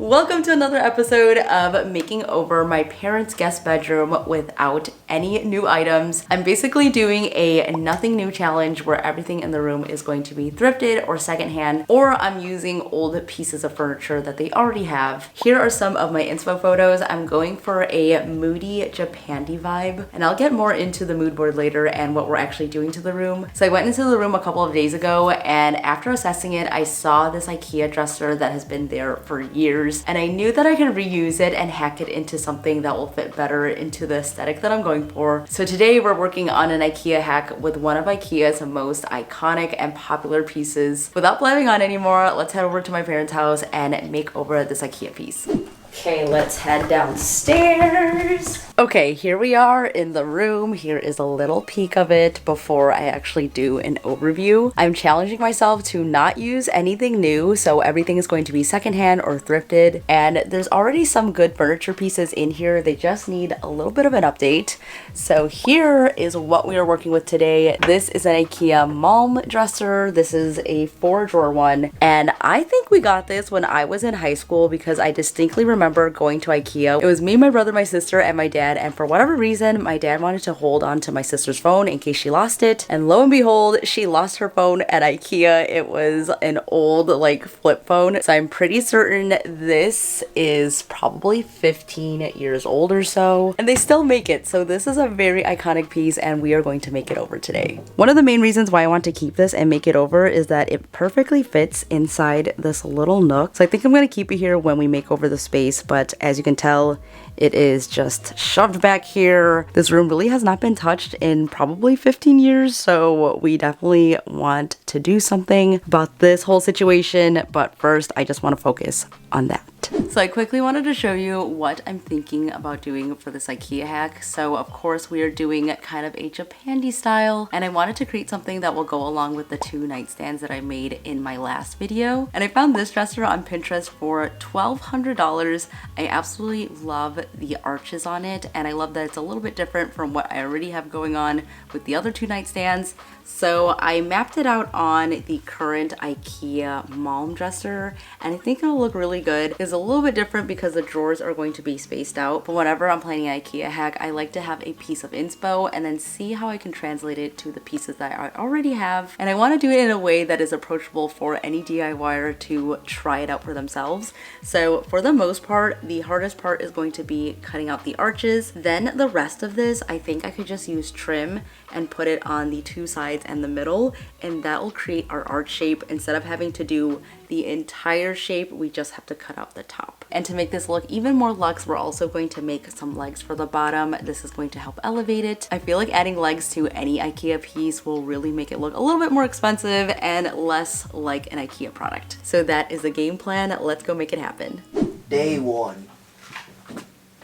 Welcome to another episode of making over my parents' guest bedroom without any new items. I'm basically doing a nothing new challenge where everything in the room is going to be thrifted or secondhand, or I'm using old pieces of furniture that they already have. Here are some of my inspo photos. I'm going for a moody Japandi vibe, and I'll get more into the mood board later and what we're actually doing to the room. So I went into the room a couple of days ago, and after assessing it, I saw this IKEA dresser that has been there for years. And I knew that I could reuse it and hack it into something that will fit better into the aesthetic that I'm going for. So today we're working on an IKEA hack with one of IKEA's most iconic and popular pieces. Without blabbing on anymore, let's head over to my parents' house and make over this IKEA piece. Okay, let's head downstairs. Okay, here we are in the room. Here is a little peek of it before I actually do an overview. I'm challenging myself to not use anything new, so everything is going to be secondhand or thrifted. And there's already some good furniture pieces in here. They just need a little bit of an update. So here is what we are working with today. This is an IKEA MALM dresser. This is a 4-drawer one. And I think we got this when I was in high school because I distinctly remember going to IKEA. It was me, my brother, my sister, and my dad. And for whatever reason, my dad wanted to hold on to my sister's phone in case she lost it. And lo and behold, she lost her phone at IKEA. It was an old like flip phone. So I'm pretty certain this is probably 15 years old or so. And they still make it. So this is a very iconic piece and we are going to make it over today. One of the main reasons why I want to keep this and make it over is that it perfectly fits inside this little nook. So I think I'm going to keep it here when we make over the space. But as you can tell, it is just shoved back here. This room really has not been touched in probably 15 years, so we definitely want to do something about this whole situation. But first, I just want to focus on that. So I quickly wanted to show you what I'm thinking about doing for this IKEA hack. So of course we are doing kind of a Japandi style, and I wanted to create something that will go along with the 2 nightstands that I made in my last video. And I found this dresser on Pinterest for $1,200. I absolutely love the arches on it, and I love that it's a little bit different from what I already have going on with the other 2 nightstands. So I mapped it out on the current IKEA MALM dresser, and I think it'll look really good. It's a little bit different because the drawers are going to be spaced out, but whenever I'm planning an IKEA hack, I like to have a piece of inspo and then see how I can translate it to the pieces that I already have. And I want to do it in a way that is approachable for any DIYer to try it out for themselves. So for the most part, the hardest part is going to be cutting out the arches. Then the rest of this, I think I could just use trim and put it on the 2 sides and the middle, and that will create our arch shape. Instead of having to do the entire shape, we just have to cut out the top. And to make this look even more luxe, we're also going to make some legs for the bottom. This is going to help elevate it. I feel like adding legs to any IKEA piece will really make it look a little bit more expensive and less like an IKEA product. So that is the game plan. Let's go make it happen. Day 1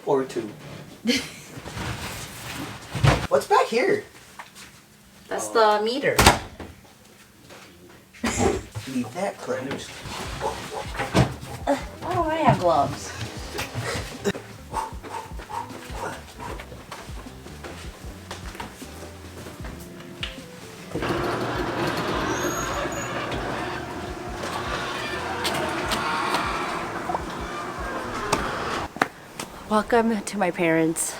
or 2. What's back here? That's the meter. Leave that closed. Why don't I have gloves? Welcome to my parents'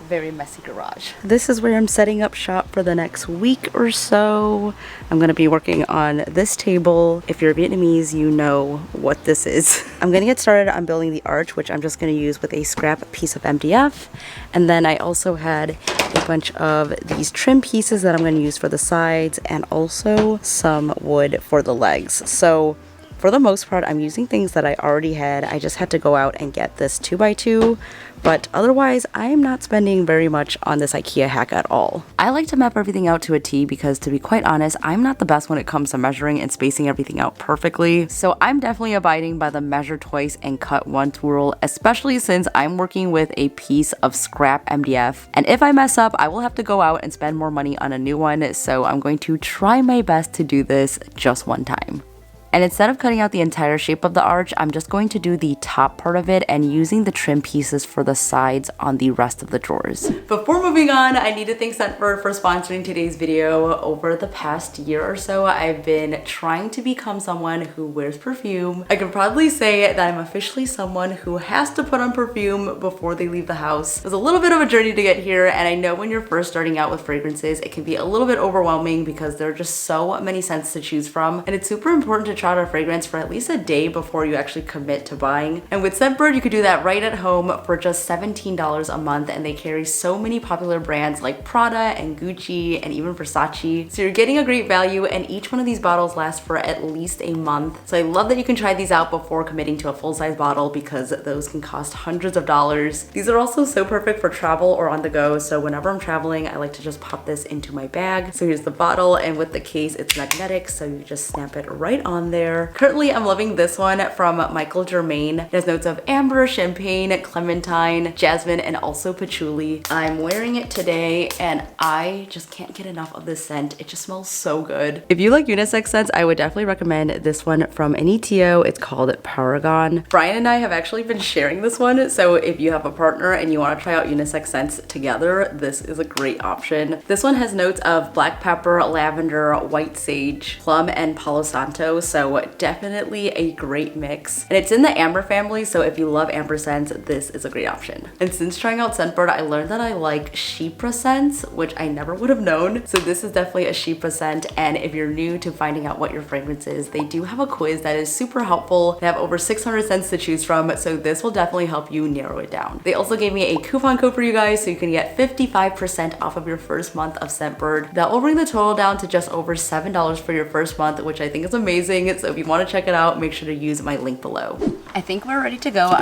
very messy garage. This is where I'm setting up shop for the next week or so. I'm gonna be working on this table. If you're Vietnamese, you know what this is. I'm gonna get started on building the arch, which I'm just gonna use with a scrap piece of MDF. And then I also had a bunch of these trim pieces that I'm gonna use for the sides and also some wood for the legs. So for the most part, I'm using things that I already had. I just had to go out and get this 2x2, but otherwise, I am not spending very much on this IKEA hack at all. I like to map everything out to a T because, to be quite honest, I'm not the best when it comes to measuring and spacing everything out perfectly. So I'm definitely abiding by the measure twice and cut once rule, especially since I'm working with a piece of scrap MDF. And if I mess up, I will have to go out and spend more money on a new one. So I'm going to try my best to do this just one time. And instead of cutting out the entire shape of the arch, I'm just going to do the top part of it and using the trim pieces for the sides on the rest of the drawers. Before moving on, I need to thank Scentbird for sponsoring today's video. Over the past year or so, I've been trying to become someone who wears perfume. I can proudly say that I'm officially someone who has to put on perfume before they leave the house. It was a little bit of a journey to get here, and I know when you're first starting out with fragrances, it can be a little bit overwhelming because there are just so many scents to choose from, and it's super important to try out a fragrance for at least a day before you actually commit to buying. And with Scentbird, you could do that right at home for just $17 a month, and they carry so many popular brands like Prada and Gucci and even Versace. So you're getting a great value, and each one of these bottles lasts for at least a month. So I love that you can try these out before committing to a full-size bottle because those can cost hundreds of dollars. These are also so perfect for travel or on the go. So whenever I'm traveling, I like to just pop this into my bag. So here's the bottle, and with the case, it's magnetic, so you just snap it right on there. Currently, I'm loving this one from Michael Germain. It has notes of amber, champagne, clementine, jasmine, and also patchouli. I'm wearing it today, and I just can't get enough of this scent. It just smells so good. If you like unisex scents, I would definitely recommend this one from Initio. It's called Paragon. Brian and I have actually been sharing this one, so if you have a partner and you want to try out unisex scents together, this is a great option. This one has notes of black pepper, lavender, white sage, plum, and palo santo, so definitely a great mix. And it's in the amber family, so if you love amber scents, this is a great option. And since trying out Scentbird, I learned that I like Chypre scents, which I never would have known. So this is definitely a Chypre scent, and if you're new to finding out what your fragrance is, they do have a quiz that is super helpful. They have over 600 scents to choose from, so this will definitely help you narrow it down. They also gave me a coupon code for you guys, so you can get 55% off of your first month of Scentbird. That will bring the total down to just over $7 for your first month, which I think is amazing. So if you want to check it out, make sure to use my link below. I think we're ready to go.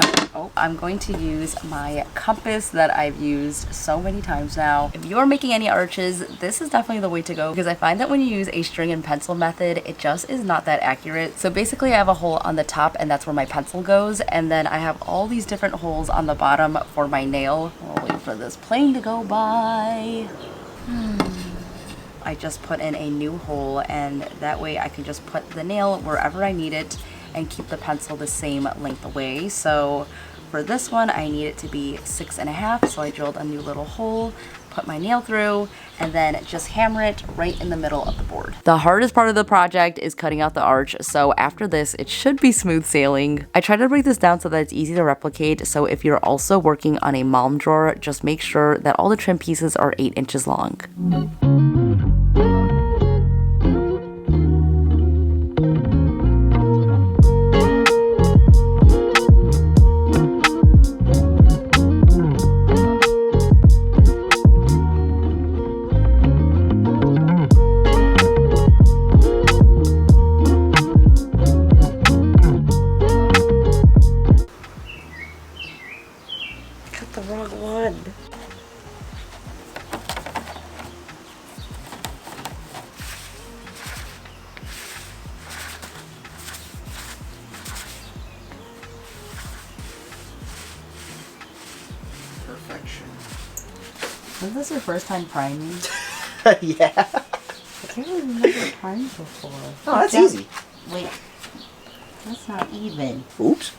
I'm going to use my compass that I've used so many times now. If you're making any arches, this is definitely the way to go because I find that when you use a string and pencil method, it just is not that accurate. So basically I have a hole on the top and that's where my pencil goes, and then I have all these different holes on the bottom for my nail. I'll wait for this plane to go by. I just put in a new hole, and that way I can just put the nail wherever I need it and keep the pencil the same length away. So for this one, I need it to be 6.5, so I drilled a new little hole, put my nail through, and then just hammer it right in the middle of the board. The hardest part of the project is cutting out the arch, so after this, it should be smooth sailing. I try to break this down so that it's easy to replicate, so if you're also working on a malm drawer, just make sure that all the trim pieces are 8 inches long. The wrong one. Perfection. Was this your first time priming? Yeah. I can't remember primed before. Oh, that's easy. Wait. That's not even. Oops.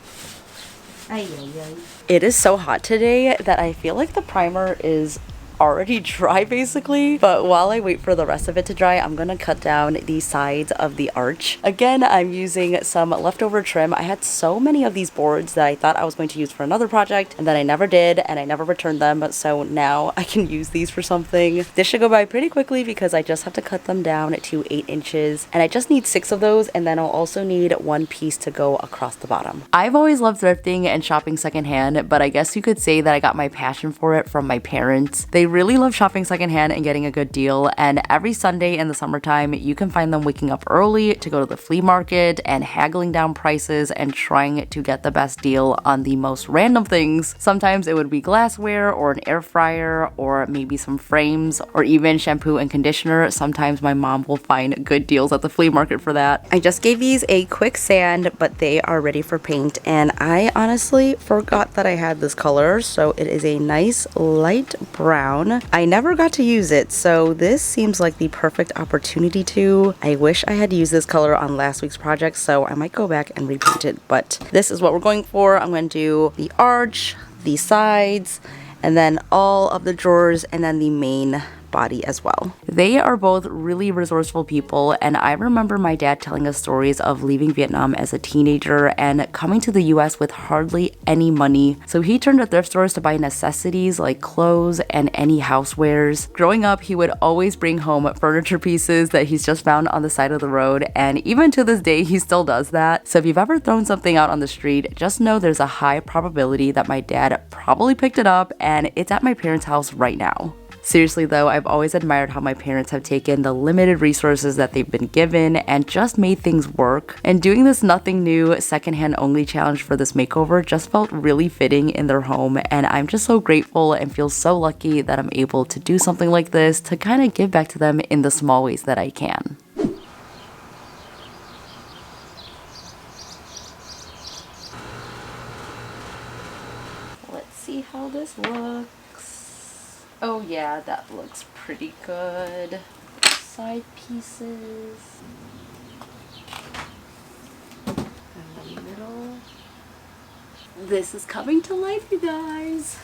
It is so hot today that I feel like the primer is already dry basically, but while I wait for the rest of it to dry, I'm gonna cut down the sides of the arch. Again, I'm using some leftover trim. I had so many of these boards that I thought I was going to use for another project, and then I never did, and I never returned them, so now I can use these for something. This should go by pretty quickly because I just have to cut them down to 8 inches, and I just need 6 of those, and then I'll also need 1 piece to go across the bottom. I've always loved thrifting and shopping secondhand, but I guess you could say that I got my passion for it from my parents. They really love shopping secondhand and getting a good deal, and every Sunday in the summertime you can find them waking up early to go to the flea market and haggling down prices and trying to get the best deal on the most random things. Sometimes it would be glassware or an air fryer or maybe some frames or even shampoo and conditioner. Sometimes my mom will find good deals at the flea market for that. I just gave these a quick sand, but they are ready for paint, and I honestly forgot that I had this color, so it is a nice light brown. brown. I never got to use it, so this seems like the perfect opportunity to. I wish I had used this color on last week's project, so I might go back and repaint it, but this is what we're going for. I'm going to do the arch, the sides, and then all of the drawers, and then the main body as well. They are both really resourceful people, and I remember my dad telling us stories of leaving Vietnam as a teenager and coming to the US with hardly any money. So he turned to thrift stores to buy necessities like clothes and any housewares. Growing up, he would always bring home furniture pieces that he's just found on the side of the road, and even to this day, he still does that. So if you've ever thrown something out on the street, just know there's a high probability that my dad probably picked it up and it's at my parents' house right now. Seriously though, I've always admired how my parents have taken the limited resources that they've been given and just made things work. And doing this nothing new secondhand only challenge for this makeover just felt really fitting in their home, and I'm just so grateful and feel so lucky that I'm able to do something like this to kind of give back to them in the small ways that I can. Let's see how this looks. Oh yeah, that looks pretty good. Side pieces. And the middle. This is coming to life, you guys.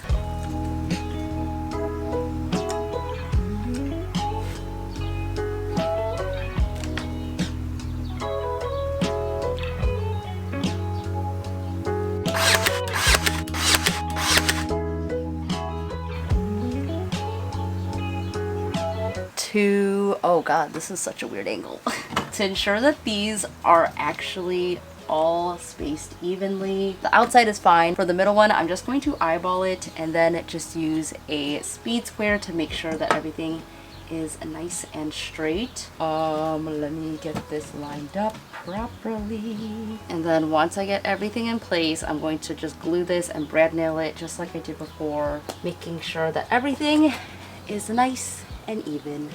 Oh god, this is such a weird angle. To ensure that these are actually all spaced evenly. The outside is fine. For the middle one, I'm just going to eyeball it and then just use a speed square to make sure that everything is nice and straight. Let me get this lined up properly. And then once I get everything in place, I'm going to just glue this and brad nail it just like I did before, making sure that everything is nice and even.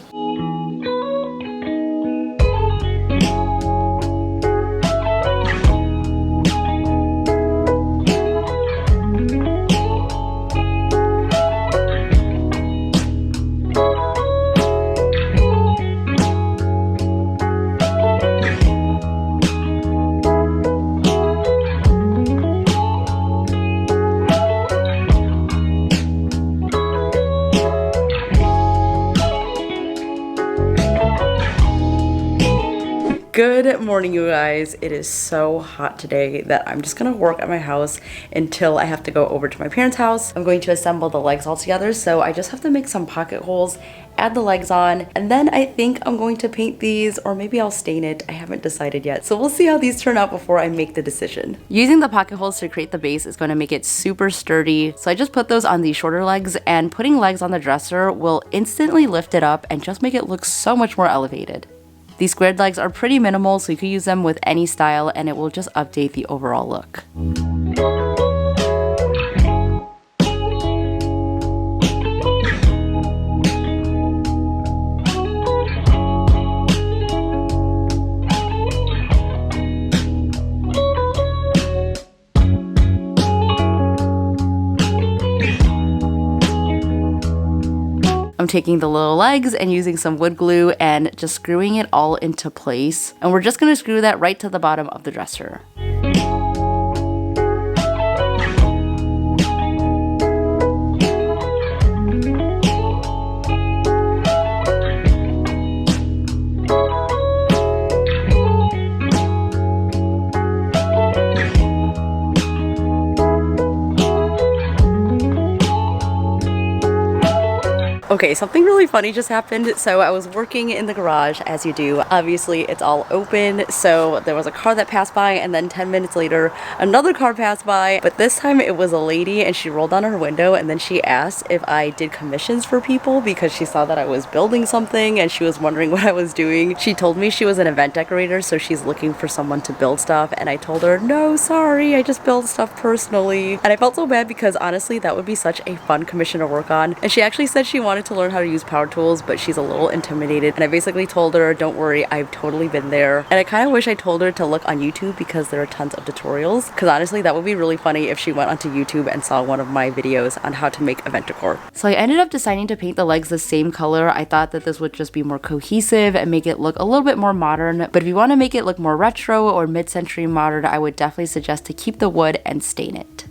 Good morning, you guys. It is so hot today that I'm just gonna work at my house until I have to go over to my parents' house. I'm going to assemble the legs all together, so I just have to make some pocket holes, add the legs on, and then I think I'm going to paint these, or maybe I'll stain it. I haven't decided yet, so we'll see how these turn out before I make the decision. Using the pocket holes to create the base is going to make it super sturdy, so I just put those on the shorter legs, and putting legs on the dresser will instantly lift it up and just make it look so much more elevated. These squared legs are pretty minimal, so you can use them with any style and it will just update the overall look. I'm taking the little legs and using some wood glue and just screwing it all into place. And we're just gonna screw that right to the bottom of the dresser. Okay, something really funny just happened. So I was working in the garage, as you do. Obviously, it's all open, so there was a car that passed by, and then 10 minutes later, another car passed by, but this time it was a lady, and she rolled down her window, and then she asked if I did commissions for people because she saw that I was building something, and she was wondering what I was doing. She told me she was an event decorator, so she's looking for someone to build stuff, and I told her, no, sorry, I just build stuff personally. And I felt so bad because honestly, that would be such a fun commission to work on, and she actually said she wanted wanted to learn how to use power tools, but she's a little intimidated. And I basically told her, don't worry, I've totally been there. And I kind of wish I told her to look on YouTube because there are tons of tutorials. Because honestly, that would be really funny if she went onto YouTube and saw one of my videos on how to make event decor. So I ended up deciding to paint the legs the same color. I thought that this would just be more cohesive and make it look a little bit more modern. But if you want to make it look more retro or mid-century modern, I would definitely suggest to keep the wood and stain it.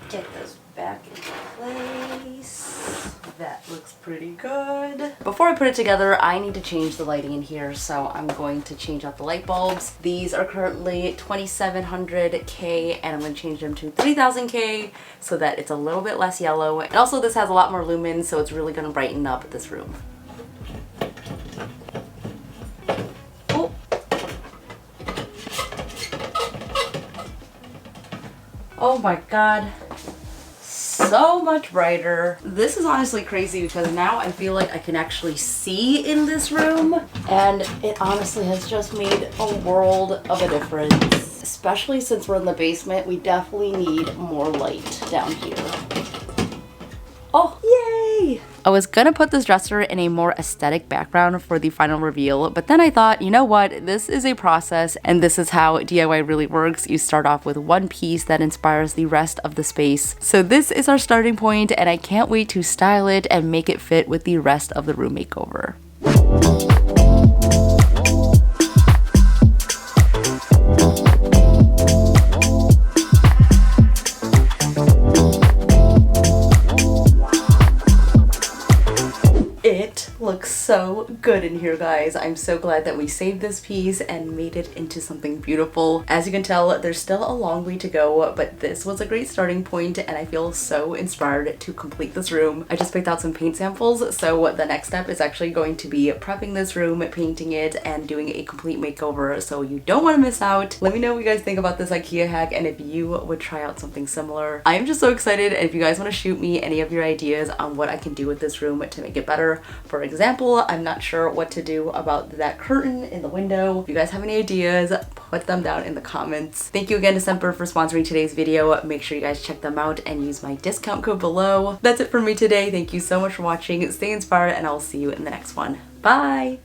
Get those back into place. That looks pretty good. Before I put it together, I need to change the lighting in here, so I'm going to change out the light bulbs. These are currently 2700K and I'm going to change them to 3000K so that it's a little bit less yellow. And also this has a lot more lumens, so it's really going to brighten up this room. Oh. Oh my god. So much brighter. This is honestly crazy because now I feel like I can actually see in this room, and it honestly has just made a world of a difference. Especially since we're in the basement, we definitely need more light down here. Oh, yay! I was gonna put this dresser in a more aesthetic background for the final reveal, but then I thought, you know what, this is a process and this is how DIY really works. You start off with one piece that inspires the rest of the space. So this is our starting point and I can't wait to style it and make it fit with the rest of the room makeover. Looks so good in here, guys. I'm so glad that we saved this piece and made it into something beautiful. As you can tell, there's still a long way to go, but this was a great starting point and I feel so inspired to complete this room. I just picked out some paint samples, so the next step is actually going to be prepping this room, painting it, and doing a complete makeover, so you don't want to miss out. Let me know what you guys think about this IKEA hack and if you would try out something similar. I am just so excited, and if you guys want to shoot me any of your ideas on what I can do with this room to make it better. For example, I'm not sure what to do about that curtain in the window. If you guys have any ideas, put them down in the comments. Thank you again to Semper for sponsoring today's video. Make sure you guys check them out and use my discount code below. That's it for me today. Thank you so much for watching. Stay inspired and I'll see you in the next one. Bye!